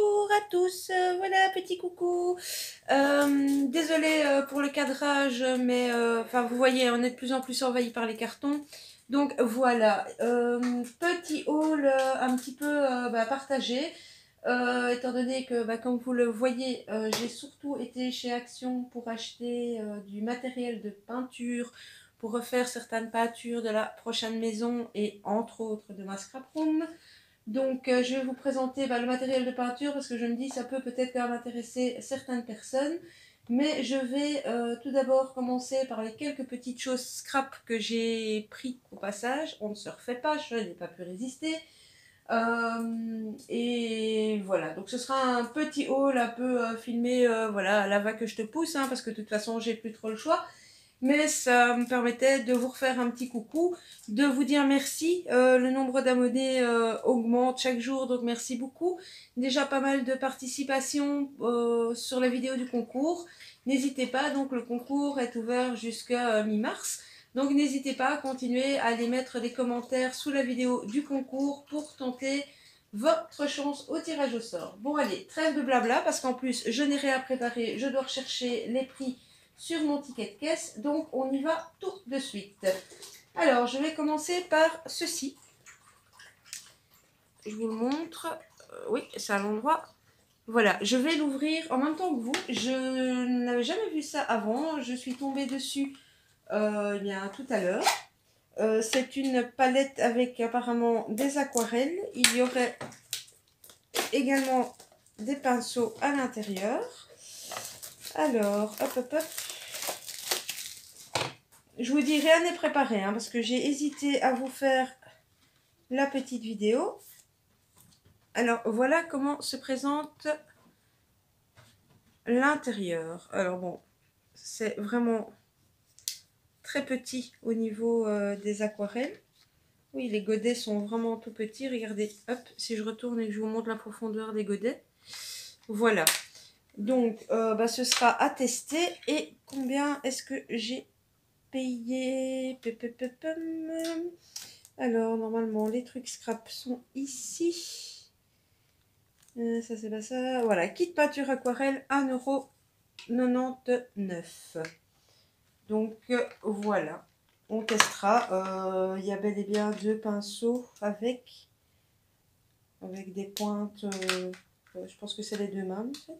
Bonjour à tous, voilà, petit coucou. Désolée pour le cadrage, mais enfin vous voyez, on est de plus en plus envahi par les cartons. Donc voilà, petit haul un petit peu partagé. Étant donné que, comme vous le voyez, j'ai surtout été chez Action pour acheter du matériel de peinture pour refaire certaines peintures de la prochaine maison et entre autres de ma scrap room. Donc je vais vous présenter le matériel de peinture parce que je me dis ça peut peut-être quand même intéresser certaines personnes. Mais je vais tout d'abord commencer par les quelques petites choses scrap que j'ai pris au passage. On ne se refait pas, je n'ai pas pu résister. Et voilà, donc ce sera un petit haul un peu filmé voilà, à la va que je te pousse, hein, parce que de toute façon j'ai plus trop le choix. Mais ça me permettait de vous refaire un petit coucou, de vous dire merci. Le nombre d'abonnés augmente chaque jour, donc merci beaucoup. Déjà pas mal de participation sur la vidéo du concours. N'hésitez pas, donc le concours est ouvert jusqu'à mi-mars. Donc n'hésitez pas à continuer à aller mettre des commentaires sous la vidéo du concours pour tenter votre chance au tirage au sort. Bon allez, trêve de blabla, parce qu'en plus je n'ai rien préparé, je dois rechercher les prix sur mon ticket de caisse, donc on y va tout de suite. Alors je vais commencer par ceci. Je vous le montre. Oui, c'est à l'endroit. Voilà, je vais l'ouvrir en même temps que vous. Je n'avais jamais vu ça avant. Je suis tombée dessus il y a tout à l'heure. C'est une palette avec apparemment des aquarelles. Il y aurait également des pinceaux à l'intérieur. Alors, hop, hop, hop. Je vous dis, rien n'est préparé, hein, parce que j'ai hésité à vous faire la petite vidéo. Alors, voilà comment se présente l'intérieur. Alors bon, c'est vraiment très petit au niveau des aquarelles. Oui, les godets sont vraiment tout petits. Regardez, hop, si je retourne et que je vous montre la profondeur des godets. Voilà. Donc, ce sera à tester. Et combien est-ce que j'ai payé? Alors, normalement, les trucs scrap sont ici. Ça, c'est pas ça. Voilà, kit peinture aquarelle, 1,99 €. Donc, voilà. On testera. Il y a bel et bien 2 pinceaux avec des pointes. Je pense que c'est les deux mêmes, en fait.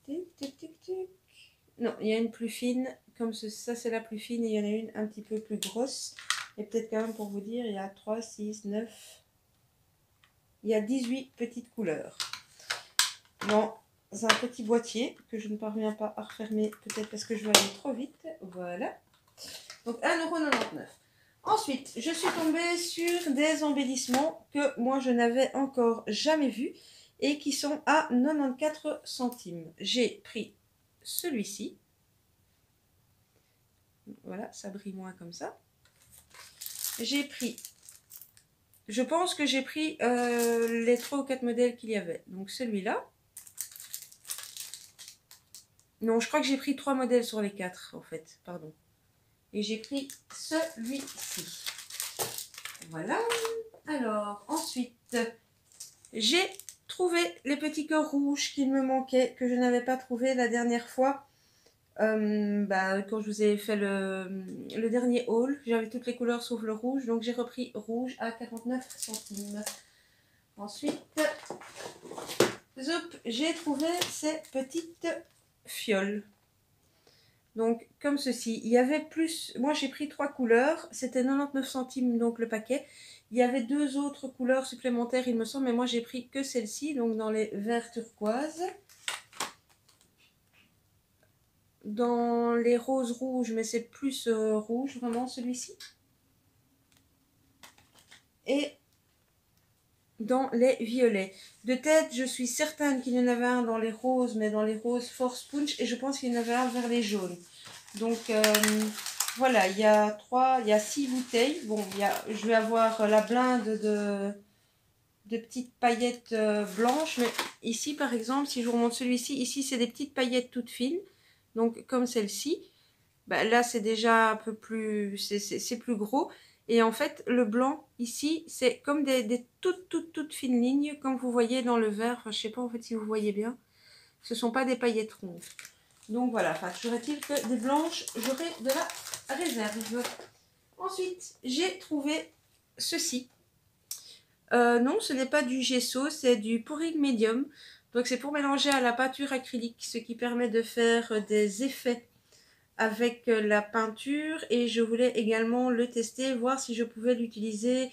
Tic, tic, tic, tic. Non, il y a une plus fine. Comme ça, c'est la plus fine. Et il y en a une un petit peu plus grosse. Et peut-être quand même pour vous dire, il y a 3, 6, 9. Il y a 18 petites couleurs. Dans un petit boîtier que je ne parviens pas à refermer. Peut-être parce que je vais aller trop vite. Voilà. Donc 1,99 €. Ensuite, je suis tombée sur des embellissements que moi je n'avais encore jamais vus et qui sont à 94 centimes. J'ai pris celui-ci. Voilà, ça brille moins comme ça. J'ai pris, je pense que j'ai pris les 3 ou 4 modèles qu'il y avait. Donc celui-là. Non, je crois que j'ai pris 3 modèles sur les 4 en fait, pardon. Et j'ai pris celui-ci. Voilà. Alors, ensuite, j'ai trouvé les petits cœurs rouges qu'il me manquait, que je n'avais pas trouvé la dernière fois. Quand je vous ai fait le dernier haul, j'avais toutes les couleurs sauf le rouge. Donc, j'ai repris rouge à 49 centimes. Ensuite, j'ai trouvé ces petites fioles. Donc, comme ceci, il y avait plus... Moi, j'ai pris 3 couleurs. C'était 99 centimes, donc le paquet. Il y avait 2 autres couleurs supplémentaires, il me semble. Mais moi, j'ai pris que celle-ci, donc dans les verts turquoises. Dans les roses rouges, mais c'est plus rouge, vraiment, celui-ci. Et dans les violets. De tête, je suis certaine qu'il y en avait un dans les roses, mais dans les roses Force Punch. Et je pense qu'il y en avait un vers les jaunes. Donc, voilà, il y a 6 bouteilles. Bon, je vais avoir la blinde de petites paillettes blanches. Mais ici, par exemple, si je vous remonte celui-ci, ici, c'est des petites paillettes toutes fines. Donc, comme celle-ci. Là, c'est déjà un peu plus... C'est plus gros. Et en fait, le blanc, ici, c'est comme des toutes fines lignes, comme vous voyez dans le vert. Enfin, je sais pas en fait si vous voyez bien. Ce ne sont pas des paillettes rondes. Donc voilà, enfin, toujours est-il que des blanches, j'aurai de la réserve. Ensuite, j'ai trouvé ceci. Non, ce n'est pas du gesso, c'est du pouring médium. Donc c'est pour mélanger à la peinture acrylique, ce qui permet de faire des effets avec la peinture. Et je voulais également le tester, voir si je pouvais l'utiliser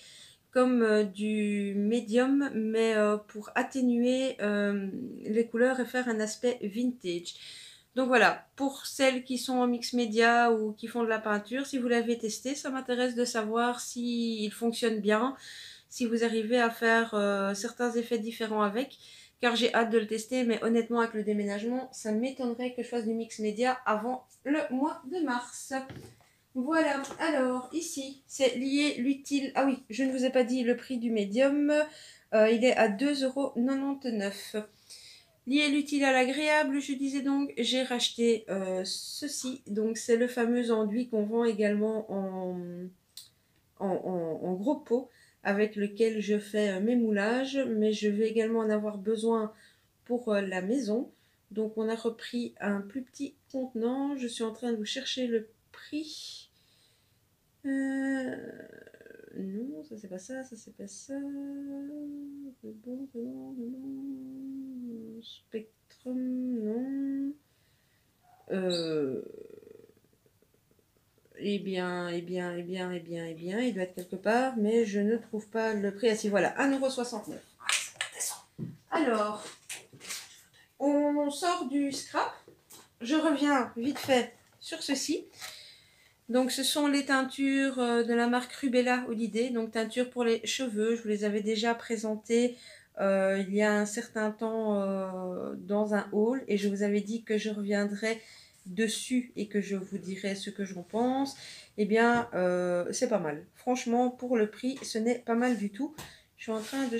comme du médium, mais pour atténuer les couleurs et faire un aspect vintage. Donc voilà, pour celles qui sont en mix média ou qui font de la peinture, si vous l'avez testé, ça m'intéresse de savoir s'il fonctionne bien, si vous arrivez à faire certains effets différents avec, car j'ai hâte de le tester, mais honnêtement avec le déménagement, ça m'étonnerait que je fasse du mix média avant le mois de mars. Voilà, alors ici, c'est lié l'utile. Ah oui, je ne vous ai pas dit le prix du médium, il est à 2,99 €. Lié l'utile à l'agréable, je disais donc, j'ai racheté ceci. Donc c'est le fameux enduit qu'on vend également en gros pot, avec lequel je fais mes moulages, mais je vais également en avoir besoin pour la maison. Donc on a repris un plus petit contenant, je suis en train de vous chercher le prix. Non, ça c'est pas ça, ça c'est pas ça. Spectrum, non. Eh bien, il doit être quelque part, mais je ne trouve pas le prix. Ah si, voilà, 1,69 €. Alors, on sort du scrap. Je reviens vite fait sur ceci. Donc, ce sont les teintures de la marque Rubella Holiday, donc teintures pour les cheveux. Je vous les avais déjà présentées il y a un certain temps dans un haul, et je vous avais dit que je reviendrai dessus et que je vous dirai ce que j'en pense. Eh bien, c'est pas mal. Franchement, pour le prix, ce n'est pas mal du tout. Je suis en train de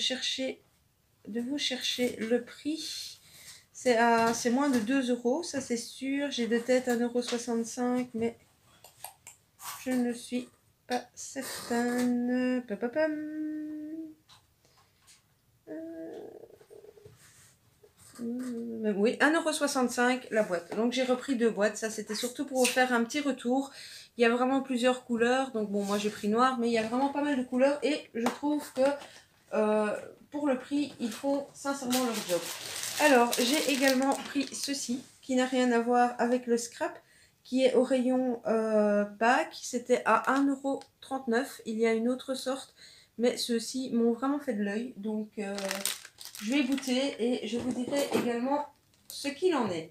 vous chercher le prix. C'est moins de 2 €, ça c'est sûr. J'ai de tête 1,65 €, mais je ne suis pas certaine. Oui, 1,65 € la boîte. Donc j'ai repris 2 boîtes. Ça c'était surtout pour vous faire un petit retour. Il y a vraiment plusieurs couleurs. Donc bon, moi j'ai pris noir, mais il y a vraiment pas mal de couleurs. Et je trouve que pour le prix, ils font sincèrement leur job. Alors j'ai également pris ceci, qui n'a rien à voir avec le scrap, qui est au rayon pack. C'était à 1,39 €. Il y a une autre sorte, mais ceux-ci m'ont vraiment fait de l'œil. Donc je vais goûter et je vous dirai également ce qu'il en est.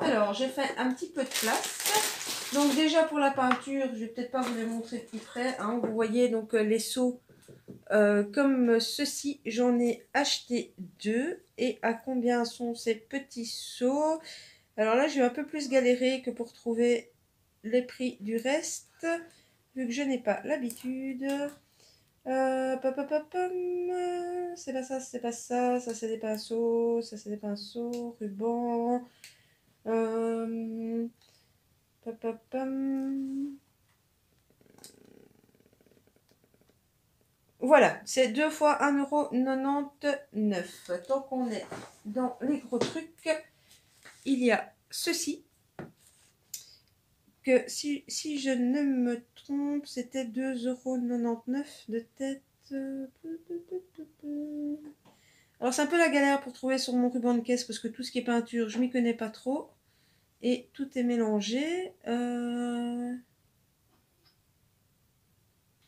Alors, j'ai fait un petit peu de place. Donc déjà pour la peinture, je vais peut-être pas vous les montrer de plus près. Hein. Vous voyez donc les seaux comme ceci. J'en ai acheté 2. Et à combien sont ces petits seaux? Alors là, je vais un peu plus galérer que pour trouver les prix du reste, vu que je n'ai pas l'habitude. C'est pas ça, c'est pas ça. Ça, c'est des pinceaux. Ça, c'est des pinceaux. Ruban. Voilà, c'est 2 fois 1,99 €. Tant qu'on est dans les gros trucs, il y a ceci. Que si je ne me trompe, c'était 2,99 € de tête. Alors c'est un peu la galère pour trouver sur mon ruban de caisse parce que tout ce qui est peinture, je m'y connais pas trop. Et tout est mélangé.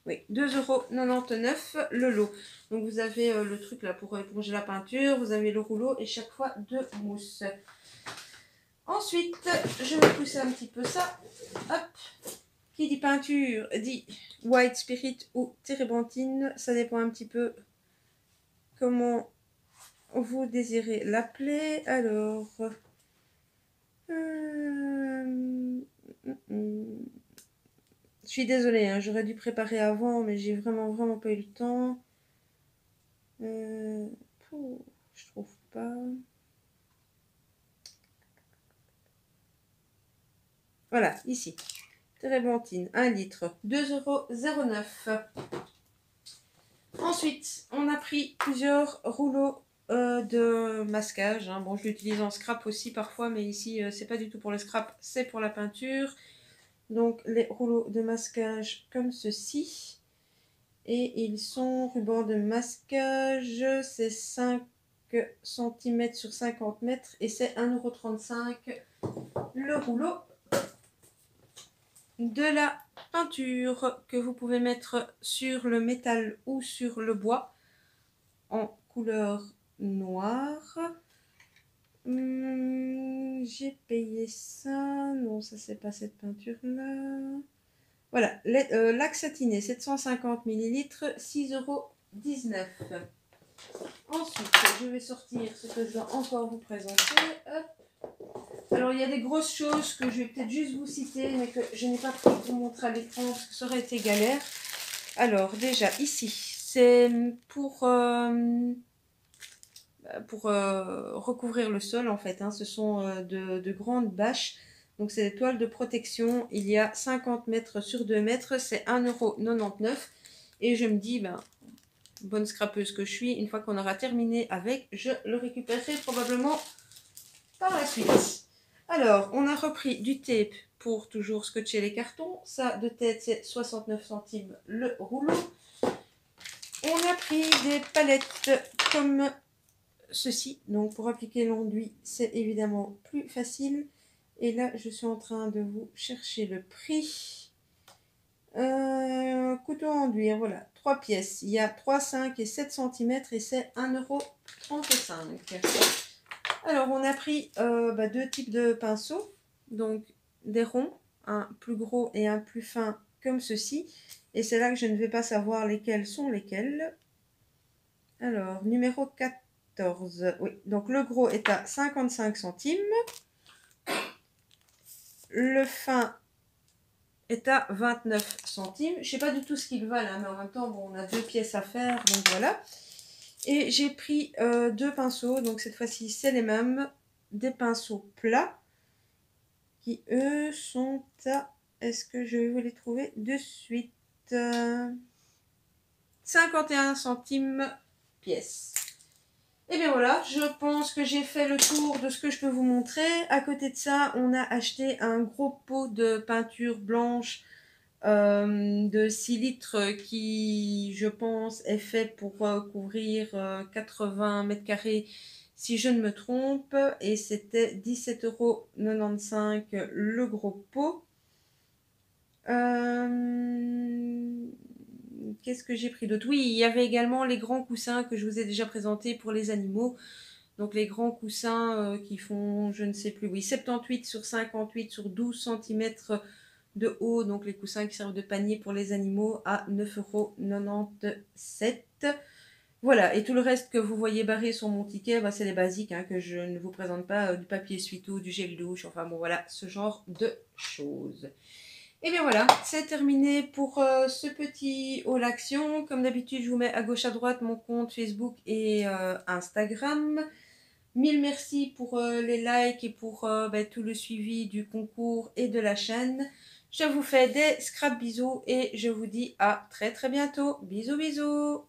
Oui, 2,99 € le lot. Donc vous avez le truc là pour éponger la peinture, vous avez le rouleau et chaque fois 2 mousses. Ensuite, je vais pousser un petit peu ça. Hop. Qui dit peinture dit white spirit ou térébenthine. Ça dépend un petit peu comment vous désirez l'appeler. Alors, je suis désolée, hein, j'aurais dû préparer avant, mais j'ai vraiment pas eu le temps. Je trouve pas. Voilà, ici. térébenthine, 1 litre, 2,09 €. Ensuite, on a pris plusieurs rouleaux de masquage. Hein. Bon, je l'utilise en scrap aussi parfois, mais ici, c'est pas du tout pour le scrap, c'est pour la peinture. Donc, les rouleaux de masquage comme ceci. Et ils sont ruban de masquage, c'est 5 cm sur 50 mètres et c'est 1,35 € le rouleau de la peinture que vous pouvez mettre sur le métal ou sur le bois en couleur noire. J'ai payé ça, non ça c'est pas cette peinture là. Voilà, lac satiné 750 ml, 6,19 €. Ensuite, je vais sortir ce que je dois encore vous présenter. Hop. Alors, il y a des grosses choses que je vais peut-être juste vous citer, mais que je n'ai pas pu vous montrer à l'écran parce que ça aurait été galère. Alors, déjà, ici, c'est pour recouvrir le sol, en fait. Hein. Ce sont de grandes bâches. Donc, c'est des toiles de protection. Il y a 50 mètres sur 2 mètres. C'est 1,99 €. Et je me dis, ben, bonne scrapeuse que je suis, une fois qu'on aura terminé avec, je le récupérerai probablement par la suite. Alors, on a repris du tape pour toujours scotcher les cartons. Ça, de tête, c'est 69 centimes le rouleau. On a pris des palettes comme ceci. Donc, pour appliquer l'enduit, c'est évidemment plus facile. Et là, je suis en train de vous chercher le prix. Couteau enduire, voilà, 3 pièces. Il y a 3, 5 et 7 cm et c'est 1,35 €. Alors, on a pris 2 types de pinceaux. Donc, des ronds, un plus gros et un plus fin comme ceci. Et c'est là que je ne vais pas savoir lesquels sont lesquels. Alors, numéro 14. Oui, donc le gros est à 55 centimes. Le fin est à 29 centimes. Je ne sais pas du tout ce qu'ils valent, hein, mais en même temps, bon, on a 2 pièces à faire, donc voilà. Et j'ai pris 2 pinceaux, donc cette fois-ci, c'est les mêmes. Des pinceaux plats, qui eux sont à... Est-ce que je vais vous les trouver de suite 51 centimes pièce. Et bien voilà, je pense que j'ai fait le tour de ce que je peux vous montrer. À côté de ça, on a acheté un gros pot de peinture blanche de 6 litres qui, je pense, est fait pour couvrir 80 mètres carrés si je ne me trompe. Et c'était 17,95 € le gros pot. Qu'est-ce que j'ai pris d'autre? Oui, il y avait également les grands coussins que je vous ai déjà présentés pour les animaux. Donc les grands coussins qui font, je ne sais plus, oui, 78 sur 58 sur 12 cm de haut. Donc les coussins qui servent de panier pour les animaux à 9,97 €. Voilà, et tout le reste que vous voyez barré sur mon ticket, bah, c'est les basiques hein, que je ne vous présente pas, du papier essuie-tout, du gel douche, enfin bon voilà, ce genre de choses. Et bien voilà, c'est terminé pour ce petit haul action. Comme d'habitude, je vous mets à gauche à droite mon compte Facebook et Instagram. Mille merci pour les likes et pour tout le suivi du concours et de la chaîne. Je vous fais des scrap bisous et je vous dis à très très bientôt. Bisous bisous.